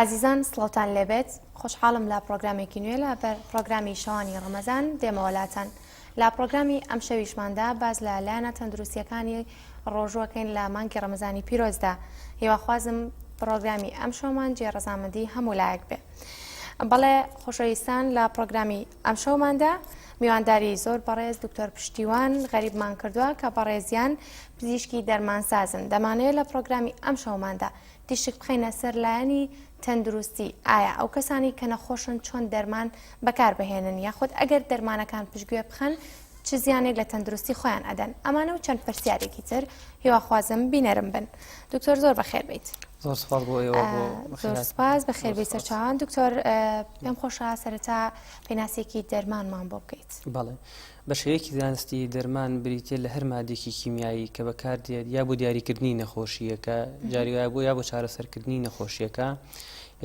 ئازیزان سڵاوتان لێبێت خۆشحاڵم لە پرۆگرامێکی نوێ لە پرۆگرامی شەوانی ڕەمەزان دێمەوەلاتەن لە پرۆگرامی ئەم شەویشماندا باز لە لایەنە تەندروستیەکانی ڕۆژوەکەین لە مانگی ڕەمەزانی پیرۆزدا هیواخوازم پرۆگرامی ئەم شەومان جێڕەزامەندی هەموو لایەک بێ بەڵێ خۆشەویستان لە پرۆگرامی ئەم شەوماندا میوانداری زۆر بەڕێز دکتۆر پشتیوان غەریبمان کردووە کە بەڕێزیان پزیشکی دەرمانسازن دەمانەوێت لە پرۆگرامی ئەم شەوماندا تیشک بخەینە سەر لایەنی تەندروستی ئایا ئەو کەسانی کە نەخۆشن چۆن دەرمان بەکاربهێنن یاخود ئەگەر دەرمانەکان پشتگوێ بخەن چ زیانێک لە تەندروستی خۆیان ئەدەن ئەمانە و چەند پرسیارێکی تر هیواخوازم بینەرم بن دکتۆر زۆر بەخێر بیت زۆر سپاس بۆ ئێوە زۆر سپاس بەخێر بیت سەرچاوان دکتۆر پێم خۆشە سەرەتا پێناسێکی دەرمانمان بۆ بکەیت بەڵێ بە شێوەیەکی زانستی دەرمان بریتێ لە هەر مادێکی کیمیایی کە بەکاردێت یا بۆ دیاریکردنی نەخۆشیەکە جاری وایە بۆ یا بۆ چارەسەرکردنی نەخۆشیەکە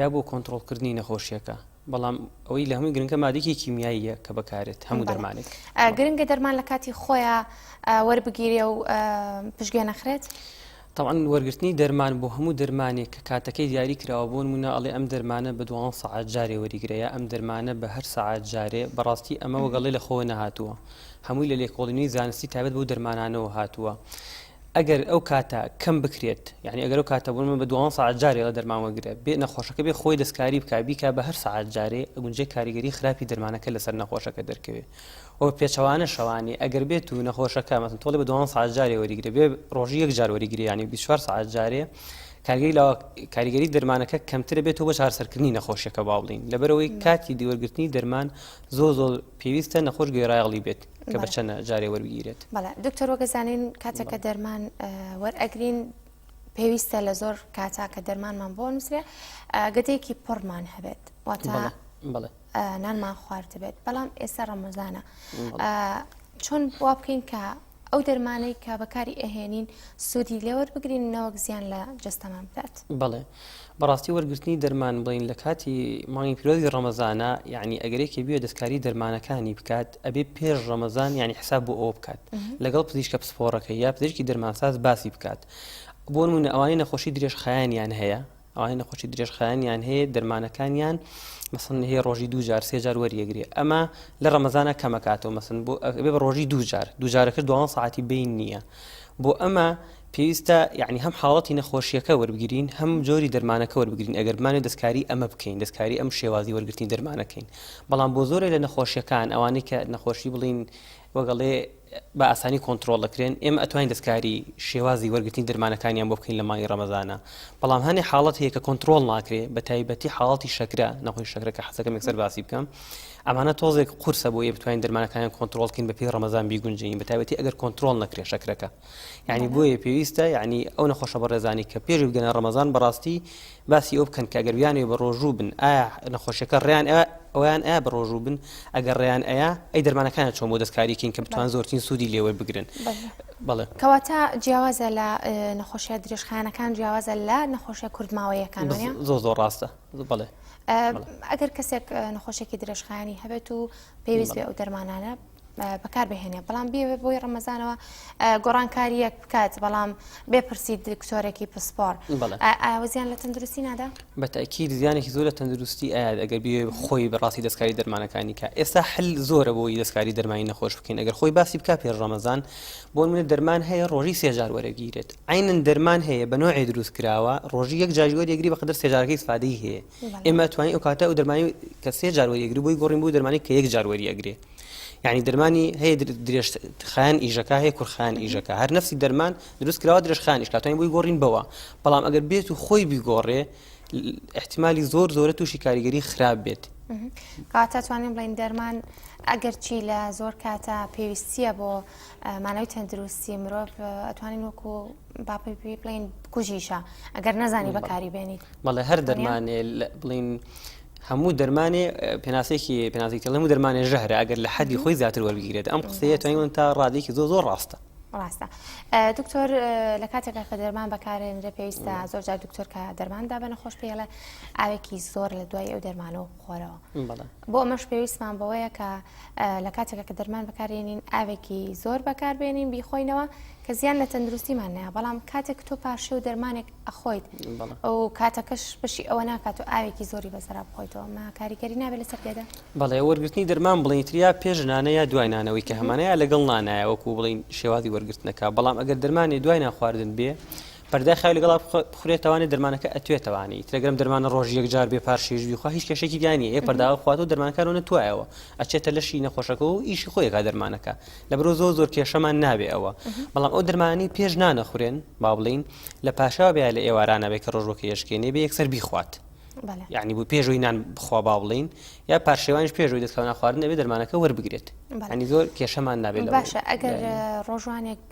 یا بۆ کۆنتڕۆڵکردنی نەخۆشیەکە بەڵام ئەوەی لە هەمووی گرنگە مادێکی کیمیاییە کە بەکارێت هەموو دەرمانێک گرنگە دەرمان لە کاتی خۆیان وەربگیرێ و پشتگوێ نەخرێت طبعاً وەرگرتنی دەرمان بۆ هەموو دەرمانێک کە کاتەکەی دیاری کراوە بۆ نمونە ئەڵێ ئەم دەرمانە بە 12 سەعات جارێ وەریگرەیە ئەم دەرمانە بە هەر سەعات جارێ بەڕاستی ئەمە وەگەڵێ لە خۆوە نەهاتووە هەمووی لە لێکۆڵینەوەی زانستی تایبەت بەو دەرمانانەوە هاتووە ئەگەر ئەو کاتە کەم بکرێت یعنی ئەگەر ئەو کاتە بۆ بە 12 سەعات جارێ لە دەرمان وەرگرە بێ نەخۆشەکە بێ خۆی دەستکاری بیکە بە هەر سەعات جارێ گونجەی کاریگەری خراپی دەرمانەکە لەسەر نەخۆشەکە دەرکەوێت ئەو پێچەوانە شەوانی ئەگەر بێت و نەخۆشەکە مەسن تۆڵێ بە 12 سەعات جارێ وەریگرە بێ ڕۆژی یەک جار وەریگری ینی 24 سەعات جارێ کاریگەری دەرمانەکە کەمترە بێت بۆ چارەسەرکردنی نەخۆشیەکە باڵین لەبەرەوەی کاتی دیوەرگرتنی دەرمان زۆر پێویستە نەخۆش گوێڕایەڵی بێت کە بەچەنە جارێ وەربگیرێت بەڵێ دکتۆر وەگەزانین کاتێککە دەرمان وەرئەگرین پێویستە لە زۆر کاتا کە دەرمانمان بۆ نووسێ گەدەیەکی پڕمان هەبێت واتە نانمان خوارد بێت بەڵام ئێستا ڕەمەزانە چۆن وا بکەین کە ئەو دەرمانەی کە بەکاری ئەهێنین سوودی لێوەربگرین نەوەک زیان لە جەستەمان بدات بەڵێ بەڕاستی وەرگرتنی دەرمان بڵین لە کاتی مانگی پیرۆزی ڕەمەزانە یعنی ئەگەرێکی بێ دەستکاری دەرمانەکانی بکات ئەبێ پێش ڕەمەزان یعنی حساب بۆ ئەوە بکات لەگەڵ پزیشکە پسپۆڕەکە یا پزیشکی دەرمانساز باسی بکات بۆ نمونە ئەوانەی نەخۆشی درێژخایانیان هەیە ئەوانەی نەخۆشی درێژخایانیان هەیە دەرمانەکانیان مەسن هەیە ڕۆژی 2 جار 3 جار وەریەگرێ ئەمە لە ڕەمەزانە کەمەکاتەوە مەسن بۆ بێ بە ڕۆژی 2 جار دوجارەکە 12 ساعتی بین نییە بۆ ئەمە پێویستە یعنی هەم حاڵەتی نەخۆشیەکە وەربگرین هەم جۆری دەرمانەکە وەربگرین ئەگەر بمانێت دەستکاری ئەمە بکەین دەستکاری ئەم شێوازی وەرگرتنی دەرمانەکەین بەڵام بۆ زۆرێک لە نەخۆشیەکان ئەوانەی کە نەخۆشی بڵین وەگەڵێ بە ئاسانی کۆنتترۆل دەکرێن ئێمە ئەتوانین دەستکاری شێوازی وەرگرتنی دەرمانەکانیان بۆ بکەین لە مانگی ڕەمەزانە بەڵام هەنێ حاڵەت هەیە کە کۆنتترۆل ناکرێت بە تایبەتی حاڵەتی شەکرە نەخۆی شەکرەکە حەزەکەم یەکسەر باسی بکەم ئەمانە تۆزێک قورسە بۆ بتوانین دەرمانەکانیان کۆنتترۆلکەین بە پێی ڕەمەزان بیگونجین بە تایبەتی ئەگەر کۆنتترۆل نەکرێت شەکرەکە یعنی بۆیە پێویستە یعنی ئەو نەخۆشە بەڕێزانی کە پێش بگەنە ڕەمەزان بەڕاستی باسی ئەو بکەن کە ئەگەر بیانێ بە ڕۆژوو بن ئایا نەخۆشیەکە ڕێیان ئەویان ئایا بە ڕۆژوو بن ئەگەر ڕێیان ئەی دەرمانەکانە چۆن بۆ دەستکاریکەین کە بتوان زۆرترین سوودی لێوە بگرن بەڵێ کەواتە جیاوازە لە نەخۆشیە درێژخایەنەکان جیاوازە لە نەخۆشیە کوردماوەیەکان زۆر ڕاستە بەڵێ ئەگەر کەسێک نەخۆشیێکی درێژخایانی هەبێت و پێویست بێ ئەو دەرمانانە بەکار بهێنێ بەڵام بێ بۆی ڕەمەزانەوە گۆڕانکاریەک بکات بەڵام بێپرسی دکتۆرێکی پسپۆر ئایا زیان لە تەندروستی نادا بە تاکید زیانێکی زۆر لە تەندروستی ئایا ئەگەر بێ خۆی بەڕاستی دەستکاری دەرمانەکانی کە ئێستا حل زۆرە بۆی دەستکاری دەرمانی نەخۆش بکەین ئەگەر خۆی باسی بکات پێش ڕەمەزان بۆ نمونە دەرمان هەیە ڕۆژی 3 جار وەرەگیرێت عینەن دەرمان هەیە بە نوعی دروست کراوە ڕۆژی 1 جار وەریەگری بەقەدر 3 جارەکەی استفادەی هەیە ئێمە ئەتوانین ئەو کاتە ئەو دەرمانی کە 3 جار وەریەگری بۆی گۆڕین بۆ دەرمانی کە 1 جار وەریەگرێ یعنی دەرمانی هەیە درێژخایەن ئیژەکە هەیە کوڕخایەن ئیژەکە هەر نفسی دەرمان دروست کراوە درێژخایەنیش کاتوانین بۆی گۆڕین بەوە بەڵام ئەگەر بێت و خۆی بیگۆڕێ احتیمالی زۆرە تووشی کاریگەری خراپ بێت کاتە توانین بڵین دەرمان ئەگەر چی لە زۆر کاتە پێویستیە بۆ مانەوەی تەندروستی مرۆڤ ئەتوانین وەکو باپی بڵین کوژیشە ئەگەر نەزانی بەکاری بێنیت بەڵێ هەر دەرمانێ بڵین هەموو دەرمانێ پێناسێکی هەموو دەرمانێ ژەهرە ئەگەر لە حەدی خۆی زیاتر وەربگیرێت ئەم قسەیە توانین تا ڕادێکی زۆر ڕاستە ڕاستە دکتۆر لە کاتێکا کە دەرمان بەکارێنرێ پێویستە زۆر جار دکتۆر کە دەرماندا بە نەخۆش پێڵێ ئاوێکی زۆر لە دوای ئەو دەرمانەوە بخۆرەوە بۆ ئەمەش پێویستمان بەوەیە کە لە کاتێکە کە دەرمان بەکارێنین ئاوێکی زۆر بەکاربێنین بیخۆینەوە کە زیان لە تەندروستیمان نایە بەڵام کاتێک تۆ پاشێ و دەرمانێک ئەخۆیت و کاتەکەش بەشی ئەوە ناکات و ئاوێکی زۆری بەسەرا بخۆیتەوە ما کاریگەری نابێت لەسەر پێدا بەڵێ وەرگرتنی دەرمان بڵێنیتریا پێژنانە یا دوایانەوەی کە هەمانەیە لەگەڵ نانایە وەکو بڵین شێوازی وەرگرتنەکە بەڵام ئەگەر دەرمانی دوای ناخواردن بێ پەرداخی لەگەڵ بخورێتەوانی دەرمانەکە ئەتوێتەوانی ترەگەرم دەرمانە ڕۆژ یەکجار بێ پاشێژ بیخوا هیچ کێشێکی بیانی ئێ پەرداغ خوات و دەرمانەکانەوە نتوایەوە ئەچێتە لەشی نەخۆشەکە و ئیشی خۆیەکە دەرمانەکە لەبرۆ زۆر کێشەمان نابێ ئەوە بەڵام ئەو دەرمانی پێش نانەخورێن با بڵین لە پاشاوە بێ لە ئێوارانە بێ کە ڕۆژوەکە یشکێنێ بێ یەکسەر بیخوات یعنی بوو پێشوی نان بخوا با بڵین یا پاشێوانش پێشوی دەستکەوت ناخواردن ئەبێ دەرمانەکە وەربگرێت ینی زۆر کێشەمان نابێت باشە ئەگەر ڕۆژوانێک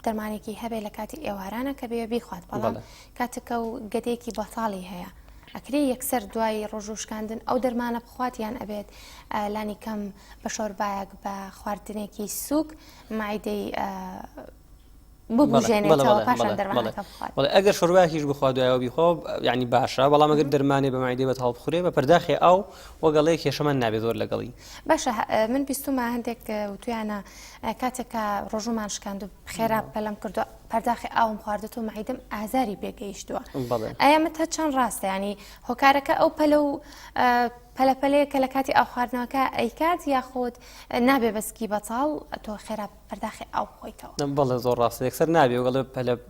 دەرمانێکی هەبێ لە کاتی ئێوارانە کە بێ بیخوات بەڵام کاتەکە و گەدەیەکی بەتاڵی هەیە ئەکرێ یەکسەر دوای ڕۆژوشکاندن ئەو دەرمانە بخواتیان ئەبێت لانی کەم بە شۆربایەک بە خواردنێکی سووک مایدەی ببژێنێتەوە پاشان دەرمانەکە بخوات ئەگەر شۆربایەکیش بخوا دوایەوە بیخۆ ینی باشە بەڵام ئەگەر دەرمانێ بە مایدەی بەتاڵ بخورێ بە پەرداخی ئەو وەگەڵەیە کێشەمان نابێ زۆر لەگەڵی باشە من بیستمە هەندێک وتویانە کاتێکە ڕۆژومان شکاند و خێرا پەلەم کردو پەرداخی ئاوم خواردەوە مایدەم ئازاری پێگەیشتووە ئەیەمە تا چەند ڕاستە ینی هۆکارەکە ئەو پەلە و پەلەپەلەیە کە لە کاتی ئاو خواردنەوەکە ئەیکات یاخۆت نابێ بەسکی بەتاڵ تۆ خێرا پەرداخی ئاو بخۆیتەوە بەڵێ زۆر ڕاستە یەکسەر نابێ وەگەڵ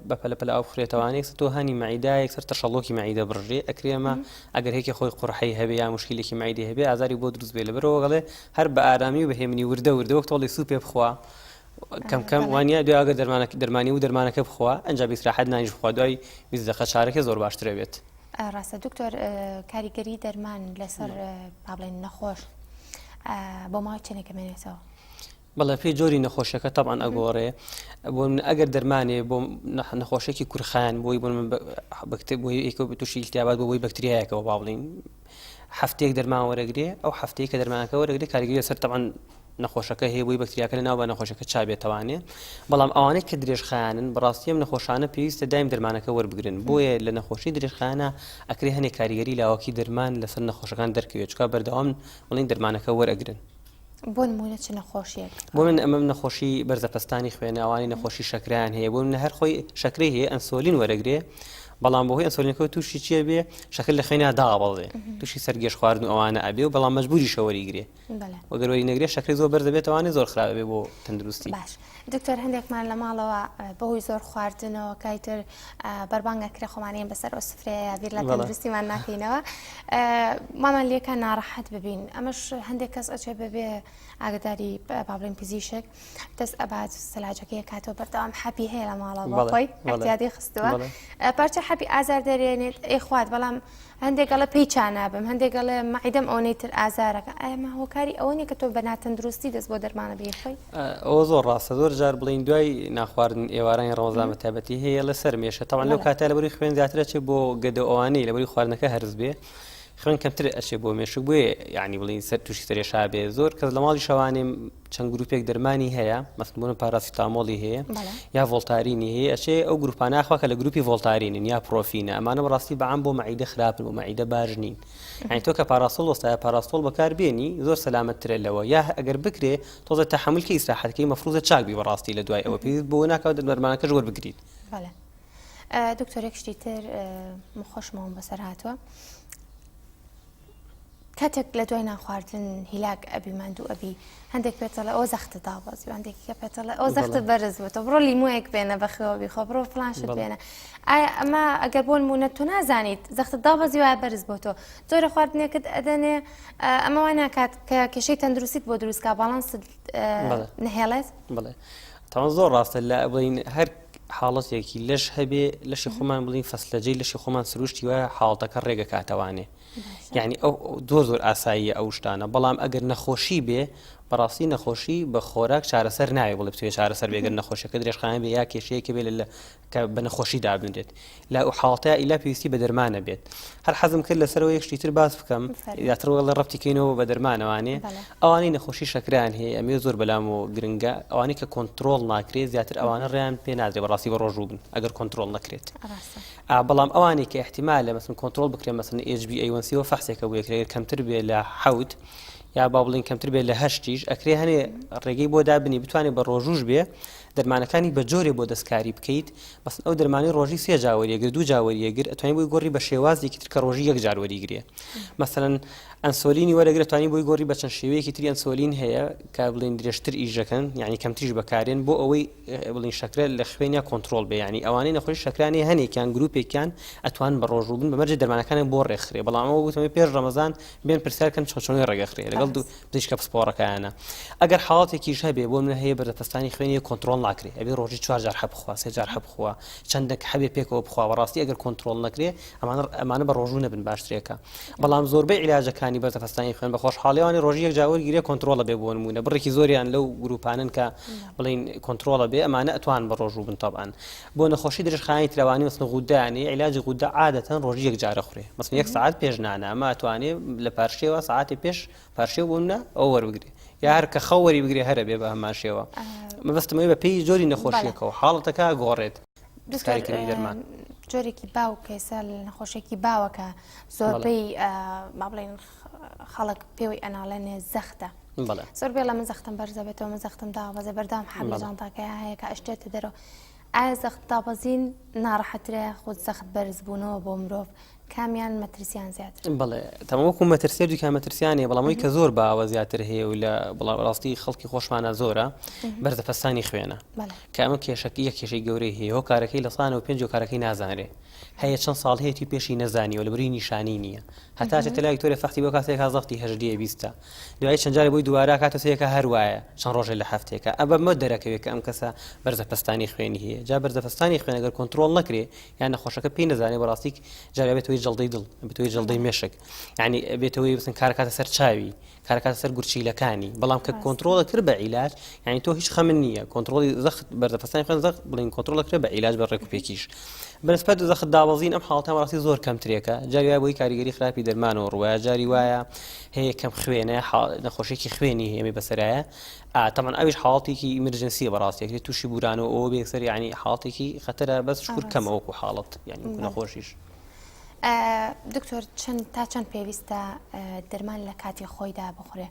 بە پەلەپەلە ئاو بخورێتەوە تۆ هەنی مەعیدا یەکسەر تەشەڵۆکی مەعیدە بڕژێ ئەکرێمە ئەگەر هێکی خۆی قوڕحەی هەبێ یا مشکلێکی مەعیدی هەبێ ئازاری بۆ دروست بێ لەبەرەوە وەگەڵێ هەر بە ئارامی و بەهێمنی وردە وەک تۆڵی سوپێ بخوا کەم وانە دوای ئەگەر دەرمانی و دەرمانەکە بخوا ئەنج بیستراحەت نانیش بخوا دوای 20 دقیقە چارەکە زۆر باشترە بێت ڕاستە دکتۆر کاریگەری دەرمان لەسەر پابڵێن نەخۆش بۆ ماوەی چەندێکە مێنێتەوە بەڵێ پێی جۆری نەخۆشیەکە تەبعاً ئەگۆڕێ بۆ ئەگەر دەرمانێ بۆ نەخۆشێکی کورخان بۆی بۆی تووشی التیابات بۆ بۆی بەکتریایەکەەوە با بڵین هەفتەیەک دەرمان وەرەگرێ ئەو هەفتەیە کە دەرمانەکە وەرەگرێ کاریگەری لەسەر تەبعاً نەخۆشەکە هەیە بۆی بەکتریاکە لە ناو بە نەخۆشەکە چابێتەوانێ بەڵام ئەوانەی کە درێژخایانن بەڕاستی ئەم نەخۆشانە پێویستە دایم دەرمانەکە وەربگرن بۆیە لە نەخۆشی درێژخایانە ئەکرێ هەنێک کاریگەری لاوەکی دەرمان لەسەر نەخۆشەکان دەرکەوێت چکە بەردەوام بڵین دەرمانەکە وەرەگرن بۆ نمونە چ نەخۆشیێک بۆ من ئەمەم نەخۆشی بەرزەپەستانی خوێنە ئەوانی نەخۆشی شەکرایان هەیە بۆ من هەر خۆی شەکرەی هەیە ئەنسۆلین وەرەگرێ بەڵام بەهۆی ئەنسۆلینەکە تووشی چیە بێ شەکر لە خوێنە داغەڵێ تووشی سەرگێش خواردن و ئەوانە ئەبێ و بەڵام مەجبوری شەوەریگرێ وەگەروەری نەگرێ شەکری زۆر بەرز دەبێت ئەوانێ زۆر خراپ بێ بۆ تەندروستی باش دکتۆر هەندێکمان لە ماڵەوە بەهۆی زۆر خواردنەوە کایتر بەربانگەکرێ خۆمانیان بەسەر ئەو سفرەیە بیر لە تەندروستیمان ناکەینەوە مامان لێکە ناڕەحەت ببین ئەمەش هەندێک کەس ئەچێ ببێ ئاگداری باڵین پزیشک دەست ئەبات سەلاجەکەی کاتەوە بەردەوام حەپی هەیە لە ماڵەوە خۆی احتیاطی خستووە پارچە حەپی ئازار دەرێنێت ئەی خوات بەڵام هەندێکگەڵە پێی چانابم هەندێکگەڵێ مەعیدەم ئەوەی تر ئازارەکە ئەمە هۆکاری ئەوە نیە کە تۆ بە ناتەندروستی دەست بۆ دەرمانە بێخۆی ئەوە زۆر ڕاستە زۆر جار بڵین دوای ناخواردن ئێوارانی ڕۆژان بە تایبەتی هەیە لەسەر مێشە تەوان لەو کاتە لەبەری خوێن زیاترە چێ بۆ گەدە ئەوانەی لەبەری خواردنەکە هەرز بێ خوێن کەمتر ئەچێ بۆ مێشک بۆیە یعنی بڵین سەر تووشی سەرێشا بێ زۆر کەس لە ماڵی شەوانێ چەند گروپێک دەرمانی هەیە مەسڵ پاراسیتامۆلی هەیە یا ڤۆڵتارینی هەیە ئەچێ ئەو گروپانە ئاخوا کە لە گروپی ڤۆڵتارینن یا پرۆفینە ئەمانە بەڕاستی بەعام بۆ مەعیدە خراپن بۆ مەعیدە باش نین یعنی تۆ کە پاراسۆل وەستایە پاراستۆل بەکاربێنی زۆر سەلامەتترە لەوە یا ئەگەر بکرێ تۆزە تەحملکەی ئیسراحەتەکەی مەفروضە چاکبی بەڕاستی لە دوای ئەوە پێویست بۆ ناکەوت دەرمانەکەش وەربگریت دکتۆرێک شتی تر خۆشمەوەم بەسەر هاتووە کاتێک لە دوای ناخواردن هیلاک ئەبی ماندوو ئەبی هەندێک پێتەڵە ئەو زەختە دابەزی و هەندێکیکە پێتەڵە ئەو زەختە بەرز بێتە بڕۆ لیموویەک بێنە بەخەوە بیخۆ بڕۆ فڵانشت بێنە ئایا ئەمە ئەگەر بۆ نمونە تۆ نازانیت زەختە دابەزی وایە بەرز بۆ تۆ جۆرە خواردنێکت ئەدەنێ ئەمە وای ناکات کە کێشەی تەندروستیت بۆ دروستکە باڵانست نهێڵێت بڵێ تاوان زۆر ڕاستە لە بڵین هەر حاڵەتێکی لەش هەبێ لەشی خۆمان بڵین فەسلەجەی لەشی خۆمان سروشتی وایە حاڵەتەکە ڕێگە کاتەوانێ یعنی ئەو زۆر ئاساییە ئەو شتانە بەڵام ئەگەر نەخۆشی بێ بەڕاستی نەخۆشی بە خۆراک چارەسەر ناوێ بڵێ بتوێ چارەسەر بێگەر نەخۆشیەکە درێژخانە بێ یا کێشەیەکە بێ کە بە نەخۆشی دابنرێت لا ئەو حاڵەتەیە ئیلا پێویستی بە دەرمانە بێت هەر حەزم کرد لەسەرەوە یەک شتی تر باس بکەم یاترەوە لە ڕەبتیکەینەوە بە دەرمانەوانێ ئەوانەی نەخۆشی شەکران هەیە ئەمێ زۆر بەلام و گرنگە ئەوانەی کە کۆنتترۆل ناکرێت زیاتر ئەوانە ڕێیان پێ نادرێت بەڕاستی بە ڕۆژوو بن ئەگەر کۆنتترۆل نەکرێت بەڵام ئەوانەی کە احتیمال لە مەسن کۆنتترۆل بکرێت مەسن HbA1c و فەحسێکە بۆ یەکرێت کەمتر بێ لە 7 یا با بڵین کەمتر بێت لە 8 ئەکرێ هەنێ ڕێگەی بۆ دابنی بتوانێت بە ڕۆژوش بێ دەرمانەکانی بە جۆرێ بۆ دەستکاری بکەیت بەس ئەو دەرمانی ڕۆژی سێ جاوەریەگر دوو جاوەریەگر ئەتوانین بۆی گۆڕی بە شێوازێکی تر کە ڕۆژی یەک جار وەریگرێ مەسەڵەن ئەنسۆلینی وەرەگرێت توانی بۆی گۆڕی بە چەند شێوەیەکی تری ئەنسۆلین هەیە کە بڵین درێژتر ئیژەکەن یعنی کەمتریش بەکارێن بۆ ئەوەی بڵین شەکرە لە خوێنیا کۆنتترۆل بێ ینی ئەوانەی نەخۆش شەکرانی هەنێکیان گروپێکیان ئەتوان بە ڕۆژوو بن بەمەرج دەرمانەکانیان بۆ ڕێکخرێ بەڵام ئەوە گوتمە پێش ڕەمەزان بێن پرسیارکەن چۆنی ڕێگەخرێ لەگەڵ پزیشکە پسپۆڕەکەیانە ئەگەر حاڵاتێکیش هەبێ بۆ من هەیە بەردەپەستانی خوێنی کۆنتترۆل ناکرێ ئەبێ ڕۆژی 4 جار هەبخوا 3 جار هەبخوا چەندێک هەبێ پێکەوە بخوا بەڕاستی ئەگەر کۆنتترۆل نەکرێ ئەمانە بە ڕۆژوو نەبن باشترێکە بەڵام زۆربەی عیلاجەکانی بەردەپەستانی خوێن بە خۆشحاڵیوانی ڕۆژی یەک جاوەر گیرێ کۆنتترۆلە بێ بۆ نمونە بڕێکی زۆریان لەو گروپانن کە بڵین کۆنتترۆلە بێ ئەمانە ئەتوان بە ڕۆژوو بن تەبعاً بۆ نەخۆشی درێژخانی تراوانی مەسن غودانی عیلاجی غودا عادەتەن ڕۆژی یەک جارە خوڕێ مەسن 1 ساعت پێش نانە ئەمە ئەتوانێ لە پارشێوە ساعتی پێش پارشێو بوونە ئەو وەربگرێ یا هەر کە خەوەری بگرێ هەرە بێ بە هەمان شێوە مەبەستمەوەی بە پێی جۆری نەخۆشیەکەەوە حاڵەتەکە گۆڕێت دەستکاریکردنی دەرمان جۆرێکی باو کەسە لە نەخۆشێکی باوەکە زۆربەی با بڵێن خەڵک پێوەی ئەناڵێنێ زەختە زۆر بێ لە من زەختم بەرزەبێتەوە من زەختم دابەزە بەردام حەب لە جانتاکەیە هەیە کە ئەشتێتە دەرەوە ئایا زەخت دابەزین ناڕەحەترە خۆت زەخت بەرز بوونەوە بۆ مرۆڤ کامیان مەترسیان زیاتر بەڵێ تەمەوەکو مەترسیە دوکان مەترسیانێ بەڵامەوەی کە زۆر باوە زیاتر هەیە و لە بەڵاستی خەڵکی خۆشمانە زۆرە بەرزەپەستانی خوێنە کە ئەمە کێشەکە یەک کێشەی گەورەی هەیە هۆ کارەکەی لە سانەوە پێنج و کارەکەی نازانرێ هەیە چەند ساڵ هەیەی پێشی نەزانیەوە لەبەری نیشانی نییە هەتا تەلای تۆرە فەختی بۆ کاتێکا زەختی هەژدیە بیستە دوای چەند جارێ بۆی دووارە کاتە سەیەکە هەروایە چەند ڕۆژێ لە هەفتێکە ئەبە مە دەرەکەوێت کە ئەم کەسە بەرزەپەستانی خوێنی هەیە جا بەرزەپەستانی خوێن ئەگەر کۆنتترۆل نەکرێ یان نەخۆشەکە پێی نەزانێ بەڕاستی جارێ بێتەوەی جەڵدەی دڵ بێتەوەی جەڵدەی مێشک یعنی بێتەوەی بسن کارەکاتە سەر چاوی کارەکاتە سەر گورچیلەکانی بەڵام کە کۆنتترۆڵە کرد بە عیلاج یعنی تۆ هیچ خەمن نییە کۆنتترۆلی زەخت بەرزەپەستانی خوێن زەخت بڵین کۆنتترۆڵە کرد بە عیلاج بە ڕێکوپێکیش بەنسبەت زەخت دابەزین ئەم حاڵەتە ڕاستی زۆر کەمترێکە جاری وایە بۆی کاریگەری خراپی دەرمانەوە ڕوایە جاری وایە هەیە کەم خوێنە نەخۆشیێکی خوێنی هەیەمی بەسەرایە تەمان ئەویش حاڵەتێکی ئیمرجنسیە بەڕاستیەکە تووشی بورانەوە ئەوە بێکسەر یعنی حاڵەتێکی خەتەرە بەس شکور کەمەوەکو حاڵەت یعنی نەخۆشیش دکتۆر تا چەند پێویستە دەرمان لە کاتی خۆیدا بخورێ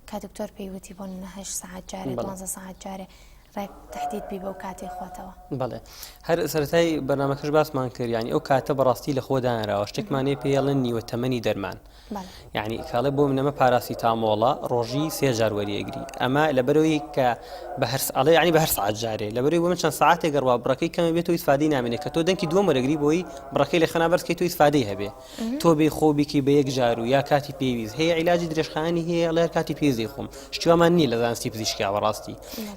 کە دکتۆر پێیوتی بۆ 8 ساعت جارێ 12 ساعت جارێ ڕێک تهدید بی بەو کاتێ خۆتەوە بەڵێ هەر سەرەتای بەرنامەکەش باسمان کرد یعنی ئەو کاتە بەڕاستی لە خۆ دانراوە شتێکمانێ پێڵێن نیوە تەمەنی دەرمان یعنی کاڵێ بۆ منەمە پاراسیتامۆڵە ڕۆژی 3 جار وەریەگری ئەمە لەبەرەوەی کە بە هەر ئەڵێ ینی بە هەر ساعت جارێ لەبەرەوەی بۆ من چەند ساعتێک گەڕوا بڕەکەی کەمە بێت و ئیسفادەی نامێنێت کە تۆ دەنگی دووەم وەرەگری بۆی بڕەکەی لە خەنابەرکەی تۆ ئیسفادەی هەبێ تۆ بێ خۆبیکی بە یەک جار و یا کاتی پێویست هەیە عیلاجی درێژخانی هەیە ئەڵێ کاتی پێویستی خۆم شتیوامان نییە لە زانستی پزیشکیا بەڕاستی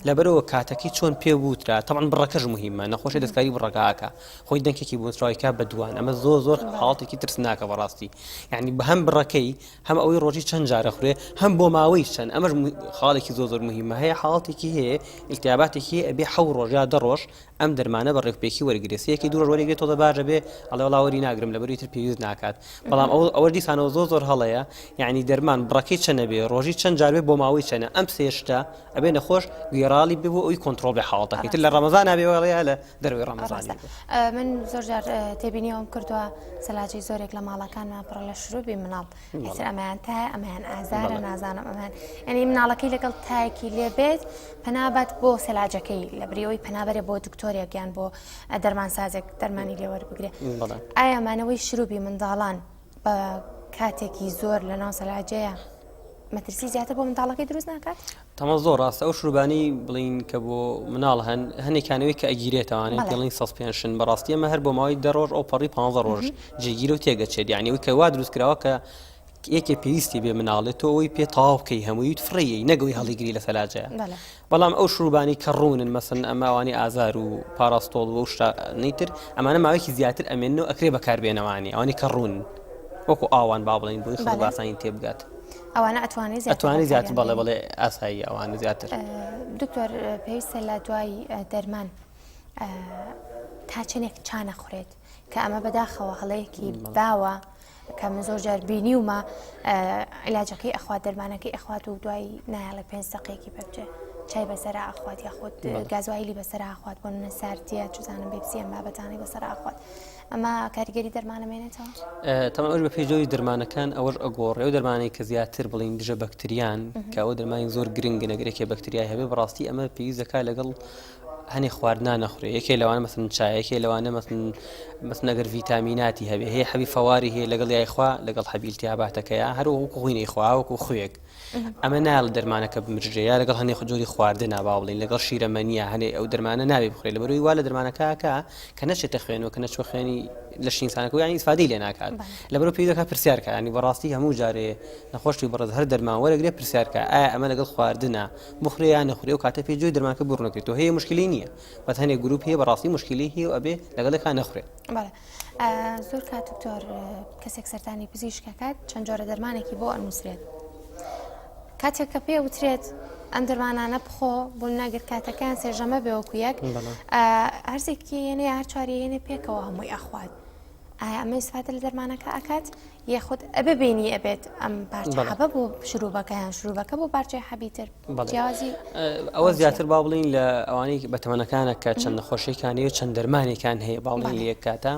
لەبەرەوە کاتەکەی چۆن پێ بوترا طبعا بڕەکەش مهمە نەخۆشی دەستکاری بڕەکەکە خۆی دەنگێکی بوتڕایکە بەدوان ئەمە زۆر حاڵەتێکی ترسناکە بەڕاستی یعنی بە هەم بڕەکەی هەم ئەوەی ڕۆژی چەند جارە خوێ هەم بۆ ماوەی چەند ئەمەش خاڵێکی زۆر مهمە هەیە حاڵەتێکی هەیە ئیلتیاباتێکی ئەبێ 7 ڕۆژ یا 10 ڕۆژ ئەم دەرمانە بە ڕێکپێکی وەرگێ سەیەکی 2 ڕۆژ وەرگێت تۆ باشە بێ ئەڵێ وڵاوەری ناگرم لەبەری تر پێویست ناکات بەڵام ئەوە دیسانەوە زۆر هەڵەیە یعنی دەرمان بڕەکەی چەنە بێ ڕۆژی چەند جار بێ بۆ ماوەی چەنە ئەم سێشتا ئەبێ نەخۆش گوێڕاڵی بێ بۆ ئەوی کۆنتترۆل بێ حاڵەتەکەی تر لە ڕەمەزان نابێ وەڵەیە لە دەروی ڕەمەزانی من زۆر جار تێبینیەوەم کردووە سەلاجی زۆرێک لە ماڵەکانمان پڕ لە شروعی مناڵ ئیتر ئەمەیان تایە ئەمەیان ئازارە نازانم ئەمان ینی مناڵەکەی لەگەڵ تایەکی لێ بێت پەنابەت بۆ سەلاجەکەی لە بریەوەی پەنابەرێ بۆ دکتۆرێک یان بۆ دەرمانسازێک دەرمانی لێوەربگرێ ئایا مانەوەی شروعی منداڵان بە کاتێکی زۆر لە ناو سەلاجەیە مەترسی زیاتر بۆ منداڵەکەی دروست ناکات؟ تەمە زۆر ڕاستە ئەو شروبانی بڵین کە بۆ مناڵ هەنێکانەوەی کە ئەگیرێتەوانێت پێڵین سەسپێنشن بەڕاستی ئەمە هەر بۆ ماوەی 10 ڕۆژ ئەو پەڕی 15 ڕۆژ جێگیر و تێگەچێت یعنی ئەوەی کە وا دروست کراوە کە یەکێ پێویستی بێ مناڵێت تۆ ئەوی پێ تاوا بکەی هەمووی فڕیی نەگەوی هەڵیگری لە سەلاجەیە بەڵام ئەو شروبانی کە ڕوونن مەسن ئەماوانی ئازار و پاراستۆڵ و شتانیتر ئەمانە ماوەیەکی زیاتر ئەمێنەوە ئەکرێ بەکاربێنەوانی ئەوانی کە ڕوون وەکو ئاوان با بڵین بۆی خەڵک باسانی تێبگات ئەوانە ئەتوانێت زیاتر بەڵێ ئاسایی ئەوانە زیاتر دکتۆر پێویستە لە دوای دەرمان تا چنێک چا نەخورێت کە ئەمە بەداخەوە هەڵەیەکی باوە کە من زۆر جار بینیومە عیلاجەکەی ئەخوات دەرمانەکەی ئەخوات و دوای نایڵێ 5 دقەیەکی ببجێ چای بەسەرا ئەخوات یاخود گازوایلی بەسەرا ئەخوات بۆ منە ساردیە چزانم بێپسیەن بابەتانی بەسەرا ئەخوات ئەمە کاریگەری دەرمانەمێنێتەوە؟ تەمان ئەوش بە پێشەوەی دەرمانەکان ئەوەش ئەگۆڕێ و دەرمانەی کە زیاتر بڵین دژە بەکتریان کە ئەوە دەرمانی زۆر گرنگە نەگرێکی بەکتریای هەبێ بەڕاستی ئەمە پێویست دەکات لەگەڵ هەنێ خواردنا نەخورێ یەکێ لەوانە مەسن چایەکێ لەوانە مەسن ئەگەر ڤیتامیناتی هەبێ هەیە حەبی فەواری هەیە لەگەڵ یایخوا لەگەڵ حەبی التیاباتەکەیە هەروە وەکو خوینەی خوا وەکو خوێک ئەمە ناڵ دەرمانەکە بمرژەیە لەگەڵ هەنێ جۆری خواردنا با بڵین لەگەڵ شیرەمەنیە هەنێ ئەو دەرمانە نابێ بخورێ لەبەرەوەی وا لە دەرمانەکەکە کە نەچێتە خوێنەوە کە نەچوە خوێنی لە شینسانەکە یانی ئیسفادەی لێ ناکات لەبەرەوە پێویستە پرسیارکە ینی بەڕاستی هەموو جارێ نەخۆشی بەڕێز هەر دەرمان وەرەگرێ پرسیارکە ئایا ئەمە لەگەڵ خواردنا بخورێ یان نەخورێ و کاتە پێ جۆی دەرمانەکە بڕنەکرێتەوە هەیە مشکلی نییە بەت هەنێ گروپ هەیە بەڕاستی مشکلی هەیە و ئەبێ لەگەڵێکا نەخورێ زۆر کات دکتۆر کەسێک سەرطانی پزیشکەکات چەند جۆرە دەرمانێکی بۆ ئەنووسرێت کاتێک کە پێ وترێت ئەم دەرمانانە بخۆ بۆ ناگەر کاتەکان سێژەمە بێوەکو یەک هەرزێکی یێنێ هەر چوارێنێ پێکەوە هەمووی ئەخوات ئایا ئەمە ئیسفادە لە دەرمانەکە ئەکات یاخود ئەبێ بینی ئەبێت ئەم پارچە حەبە بۆ شروبەکەیان شروبەکە بۆ پارچەی حەبیتر جیازی ئەوە زیاتر با بڵین لە ئەوانەی بەتەمەنەکانە کە چەند نەخۆشیەکانی و چەند دەرمانێکان هەیە باڵین لە یەک کاتە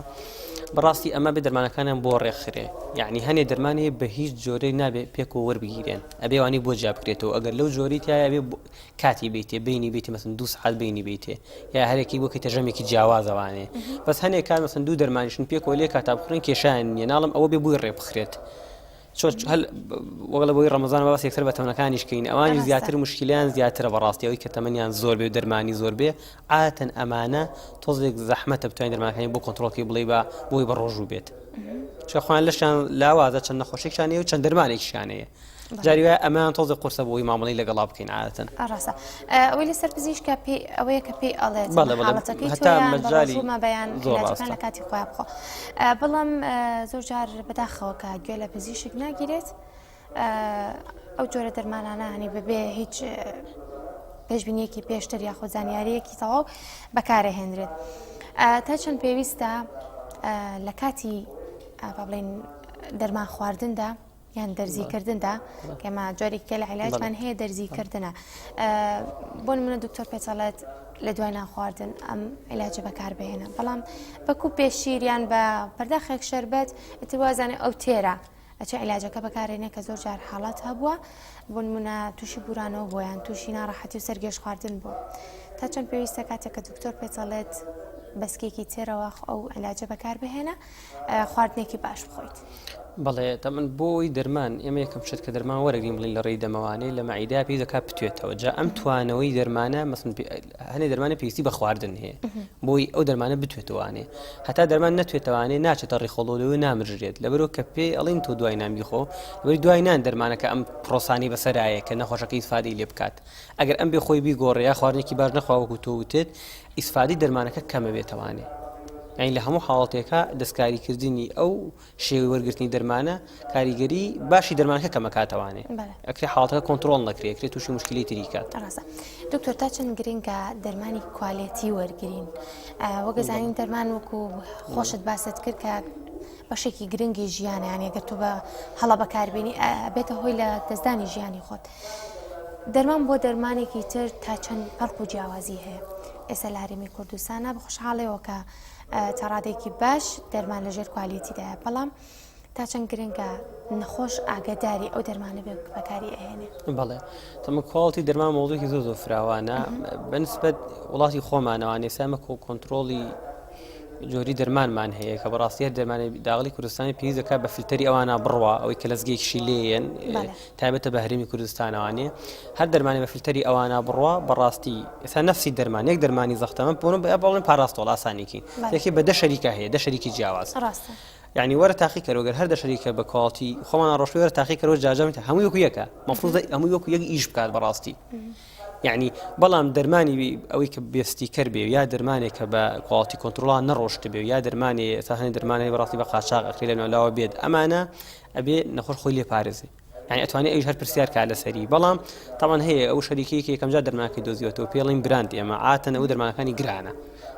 بەڕاستی ئەمە بە دەرمانەکانیان بۆ ڕێکخرێ یعنی هەنێ دەرمانی بە هیچ جۆرەی نابێت پێک و وەربگیرێن ئەبێوانی بۆ جیا بکرێتەوە ئەگەر لەو جۆری تایە بێ کاتی بیتێ بینی بیتێ مەسن 2 ساعت بینی بیتێ یا هەرێکی بۆ کەیتە ژەمێکی جیاوازەوانێ بەس هەنێک کار مەسن 2 دەرمانیشن پێکەوە لێ کاتا بخورێن کێشیان نیە ناڵم ئەوە بێ بووی ڕێ بخرێت هەل وەگەڵە بۆی ڕەمەزان بەس یەکسەر بە تەمەنەکانیشکەین ئەوانی زیاتر مشکلیان زیاترە بەڕاستی ئەوەی کە تەمەنیان زۆر بێ و دەرمانی زۆر بێ عادەتەن ئەمانە تۆزێک زەحمەتە بتوانین دەرمانەکانی بۆ کۆنتڕۆڵکەی بڵێ بە بۆی بە ڕۆژوو بێت خوان لەشان لاوازە چەند نەخۆشێکشانەیە و چەند دەرمانێکیشانەیە جاری وایە ئەمان تۆزێک قورسە بۆی مامەڵەی لەگەڵا بکەین عادەتەن ڕاستە ئەوەی لەسەر پزیشکە ئەوەیە کە پێی ئەڵێت حاڵەتەکەی هەتا مەجالی بەیان علاجەکان لە کاتی خۆیان بخۆ بەڵام زۆر جار بەداخەوە کە گوێ لە پزیشک ناگیرێت ئەو جۆرە دەرمانانە هەنی بەبێ هیچ پێشبینیەکی پێشتر یاخۆ زانیاریەکی تەواو بەکارەهێنرێت تا چەند پێویستە لە کاتی بڵین دەرمان خواردندا یان دەرزیکردندا کەمە جۆرێکە لە عیلاجمان هەیە دەرزیکردنە بۆ نمونە دکتۆر پێچەڵێت لە دوای ناخواردن ئەم عیلاجە بەکاربهێنە بەڵام بەکو پێشیریان بە پەرداخێک شەربەت ئەتوازانێ ئەو تێرە ئەچە عیلاجەکە بەکارێنێ کە زۆر جار حاڵات هەبووە بۆ نمونە تووشی بورانەوە بۆیان تووشی ناڕەحەتی و سەرگێش خواردن بوو تا چەند پێویستە کاتێک کە دکتۆر پێچەڵێت بەسکێکی تێرەوە ئەو عیلاجە بەکاربهێنە خواردنێکی باش بخۆیت بەڵێ تەمەن بۆی دەرمان ئێمە یەکەم شت کە دەرمان وەرەگرین بڵین لە ڕێی دەمەوانەی لە مەعیدا پێی دەکا بتوێتەوە جا ئەم توانەوەی دەرمانە مەسن هەنێ دەرمانە پێویستی بە خواردن هەیە بۆی ئەو دەرمانە بتوێتوانێ هەتا دەرمان نەتوێتوانێ ناچێتە ڕێخۆڵۆلەوە نامرژێت لەبەرەوە کە پێ ئەڵین تۆ دوای نامیخۆ لەبەری دوای نان دەرمانەکە ئەم پرۆسانی بەسەرایە کە نەخۆشەکە ئیسفادەی لێ بکات ئەگەر ئەم بێ خۆی بیگۆڕێ یا خواردنێکی باش نەخواوەکو تۆ وتێت ئیسفادی دەرمانەکە کەمە بێتەوانێ یعنی لە هەموو حاڵەتێکە دەستکاریکردنی ئەو شێوەی وەرگرتنی دەرمانە کاریگەری باشی دەرمانەکە کەمەکاتەوانێ ئەکرێ حاڵەتەکە کۆنتڕۆڵ نەکرێت کرێت تووشی مشکلی تری کات ڕاستە دکتۆر تا چەند گرنگە دەرمانی کوالێتی وەرگرین وەگەزانین دەرمان وەکو خۆشت باست کرد کە بەشێکی گرنگی ژیانە یان ئەگەر تۆ بە هەڵە بەکاربێنی بێتە هۆی لە دەستدانی ژیانی خۆت دەرمان بۆ دەرمانێکی تر تا چەند فەرق و جیاوازی هەیە ئێستا لە هەرێمی کوردستانە بە خۆشحاڵیەوە کە تا ڕادێکی باش دەرمان لەژێر کوالیتیدایە بەڵام تا چەند گرنگە نەخۆش ئاگاداری ئەو دەرمانە بەکاری ئەهێنێ بەڵێ تەمە کواڵتی دەرمان مۆڵووی زۆر فراوانە بەنسبەت وڵاتی خۆمانەوە ئێسامە کۆنتڕۆڵی جۆری دەرمانمان هەیە کە بەڕاستی هەر دەرمانی داغڵی کوردستانی پێویست دەکات بە فیلتەری ئەوانە بڕوا ئەوەی کە لەزگێکیشی لێیەن تایبەتە بە هەرێمی کوردستانەوانێ هەر دەرمانی بە فیلتەری ئەوانە بڕوا بەڕاستی ئێستا نەفسی دەرمان یەک دەرمانی زەختەمە بۆ بڵێن پاراستۆڵ ئاسانێکی یەکی بە 10 شەریکە هەیە 10 شەریکی جیاواز یعنی وەرە تاقی کەرۆگەر هەر 10 شەریکە بە کواڵتی خۆمان ڕۆژ وەرە تاقی کەرۆ جاجەمێت هەموو یەکو یەکە مەفروض هەموو یەکو یەک ئیش بکات بەڕاستی یعنی بەڵام دەرمانی ئەوەی کە بێستی کەر بێ یا دەرمانێک کە بە کواڵتی کۆنتڕۆڵان نەڕۆشت بێ یا دەرمانی ساهێن دەرمانی بەڕاستی بە قاچاق ئەخری لە ناولاوە بێت ئەمانە ئەبێ نەخۆش خۆی لێ پارێزێ یعنی ئەتوانێت ئەویش هەر پرسیار کا لەسەری بەڵام تاوان هەیە ئەو شەریکەیەکی یەکەم جار دەرمانەکەی دۆزیوەتەوە پێڵین براند ئێمە عاتەن ئەو دەرمانەکانی گرانە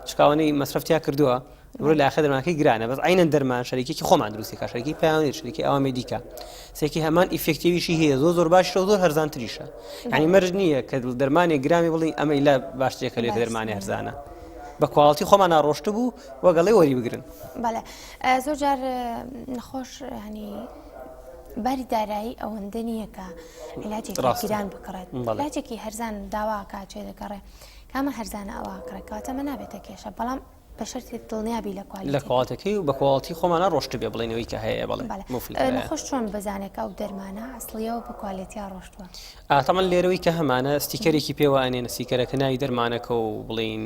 چکاوانەی مەسرفتیا کردووە ورە لە ئاخر دەرمانەکەی گرانە بەس عینەن دەرمان شەریکێکی خۆمان دروستیکە شەریکی پایانێت شەریکی ئەوە مێدیکە سێکی هەمان ئیفێکتیویشی هەیە زۆر باشە و زۆر هەرزانتریشە یعنی مەرج نییە کە دەرمانی گرامی بڵێ ئەمە لە باشترێکە لێ دەرمانی هەرزانە بە کواڵتی خۆمان ناڕۆشت بوو وەگەڵێ وەری بگرن بەڵێ زۆر جار نەخۆش ینی باری دارایی ئەوەندە نییە کە عیلاجێکی گیران بکڕێت عیلاجێکی هەرزان داواکە چێ دەکەڕێ کامە هەرزانە ئەوە کڕێکاتە مە نابێتە کێشە بەڵام بە شەرتی دڵنیابی لە لە کواڵەتەکەی و بە کواڵەتی خۆمانە ڕۆشت بێ بڵێنەوەی کە هەیە بڵێ نەخۆش چۆن بزانێت ئەو دەرمانە ئەسڵیەوە بە کواڵێتیا ڕۆشتووە تەمەەن لێرەوەی کە هەمانە ستیکەرێکی پێوانێنە سیکەرەکە ناوی دەرمانەکە و بڵین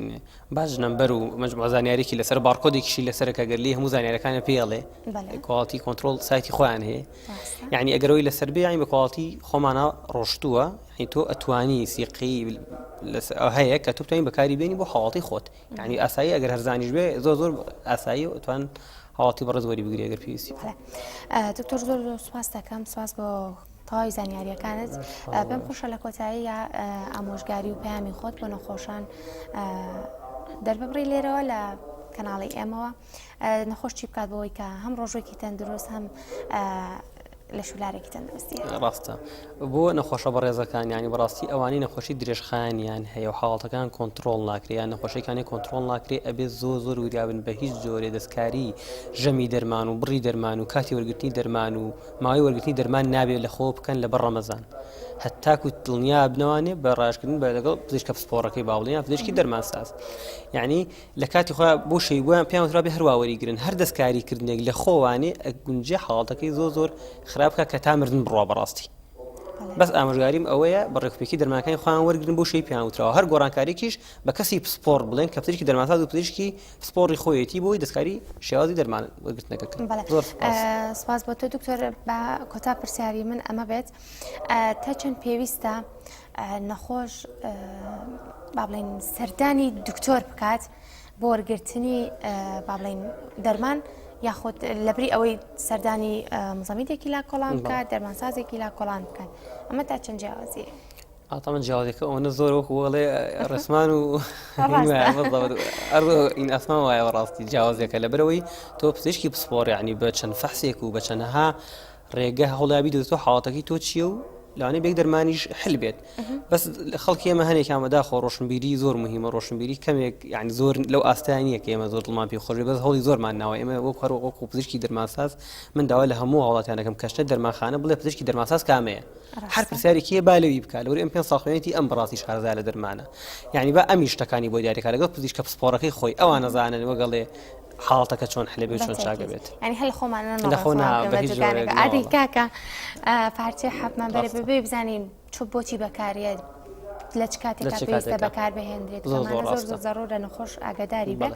باش نەمبەر و مەجموعە زانیارێکی لەسەر بارکۆدێکیشی لەسەرەکە گەرلی هەموو زانیارەکانە پێڵێ کواڵەتی کۆنتترۆل سایتی خۆیان هەیە یعنی ئەگەرەوەی لەسەر بێ یانی بە کواڵەتی خۆمانە ڕۆشتووە تۆ ئەتوانی سیقی هەیە کە تو بتوانین بەکاری بێنی بۆ حواڵەتی خۆت یعنی ئاسایی ئەگەر هەرزانیش بێ زۆر ئاسایی و ئەتوان حواڵەتی بەڕێزوەری بگری ئەگەر پێویستی دکتۆر زۆر سوپاس دەکەم سوپاس بۆ تەواوی زانیاریەکانت پێم خۆشە لە کۆتایی یا ئامۆژگاری و پەیامی خۆت بۆ نەخۆشان دەرببڕی لێرەوە لە کەناڵی ئێمەوە نەخۆش چی بکات بەوەی کە هەم ڕۆژێکی تەندروست هەم لە شولارێکی تەندروستی ڕاستە بۆ نەخۆشە بەڕێزەکان ینی بەڕاستی ئەوانی نەخۆشی درێژخانیان هەیە و حاڵەتەکان کۆنتترۆل ناکریان نەخۆشیەکانی کۆنتترۆل ناکرێ ئەبێ زۆر وریابن بە هیچ جۆرێ دەستکاری ژەمی دەرمان و بڕی دەرمان و کاتی وەرگرتنی دەرمان و ماوەی وەرگرتنی دەرمان نابێت لە خۆ بکەن لە بەر ڕەمەزان هەتاکو دڵنیا بنەوانێ بە ڕاشکردن بە لەگەڵ پزیشکە پسپۆڕەکەی باوڵیان پزیشکی دەرمانساز یعنی لە کاتی خۆیان بۆ شەیگویان پێیان وترا بێ هەروەریگرن هەر دەستکاریکردنێک لە خۆوانێ ئەگونجێ حاڵەتەکەی زۆر خراپکە کە تا مردن بڕوا بەڕاستی بەس ئامۆژگاریم ئەوەیە بە ڕێکوپێکی دەرمانەکانی خۆیان وەرگرن بۆ شەی پێیان وتراوە هەر گۆڕانکاریکیش بە کەسی پسپۆڕ بڵێن کە پزیشکی دەرمانساز و پزیشکی پسپۆڕی خۆیەتی بۆی دەستکاری شێوازی دەرمان وەرگرتنەکەکەن زۆر سپاس بۆ تۆ دکتۆر بە کۆتا پرسیاری من ئەمە بێت تا چەند پێویستە نەخۆش با بڵێن سەردانی دکتۆر بکات بۆ وەرگرتنی با بڵێن دەرمان یاخود لەبری ئەوەی سەردانی مزەمیدێکی لا کۆڵان بکات دەرمانسازێکی لا کۆڵان بکات ئەمە تا چەند جیاوازیە ئاتەمە جیاوازەکە ئەوەنە زۆر وەکو وەڵێ ڕسمان و ئین ئەسمان وایە ڕاستی جیاوازەکە لەبەرەوەی تۆ پزیشکی پسپۆڕ یعنی بە چەند فەحسێک و بە چەندەها ڕێگە هەوڵابی دەتۆ حاڵەتەکەی تۆ چییە و لەوانەیە بێک دەرمانیش حل بێت بەس خەڵکی ئێمە هەنێک ئامەدا خۆ ڕۆشنبیری زۆر مهمە ڕۆشنبیری کەمێک یعنی زۆر لەو ئاستانیە کە ئێمە زۆر دڵمان پێ خۆش بەس هەڵی زۆرمان ناوە ئێمە وەکو پزیشکی دەرمانساز من داوا لە هەموو هاوڵاتیانەکەم کەشتە دەرمانخانە بڵێ پزیشکی دەرمانساز کامەیە هەر پرسیارێکیە بالەوی بکات لەوەی ئەم پێ ساڵخوێنێتی ئەم بەڕاستی شارەزا لە دەرمانە یعنی با ئەمی شتەکانی بۆ دیاریکە لەگەڵ پزیشکە پسپۆڕەکەی خۆی ئەوان نەزانن وەگەڵێ حاڵەتەکە چۆن حلێ بێت چۆن چاکە بێت ینی هەل خۆمانە عادی کاکە پارچەی حەبمان بەرە ببێ بزانین چۆ بۆچی بەکارێت لە چ کاتێکا پێویستە بەکار بهێنرێت زۆر زەڕۆرە نەخۆش ئاگاداری بێت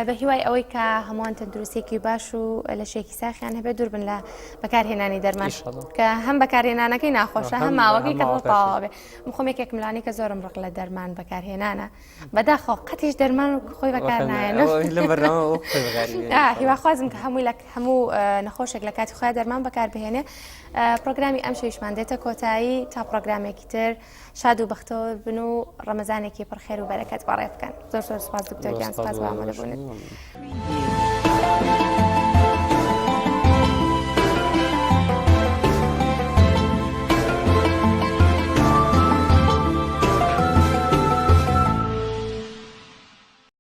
بە هیوای ئەوەی کە هەمووان تەندروستێکی باش و لە شێکی ساخیان هەبێت دوور بن لە بەکارهێنانی دەرمان کە هەم بەکارهێنانەکەی ناخۆشە هەم ماوەکەی کە تەواو بێ خۆم یەکێک ملانی کە زۆرم ڕق لە دەرمان بەکارهێنانە بەداخۆ قەتیش دەرمان خۆی بەکارنایەنە هیواخوازم کە هەموو نەخۆشێک لە کاتی خۆیان دەرمان بەکار بهێنێ پرۆگرامی ئەم شەویشمان دێتە کۆتایی تا پرۆگرامێکی تر شاد و بەختەوە بن و ڕەمەزانێکی پڕخێر و بەرەکەت بەڕێ بکەن زۆر سپاس دکتۆر گیان سپاس بۆ ئامادەبوونت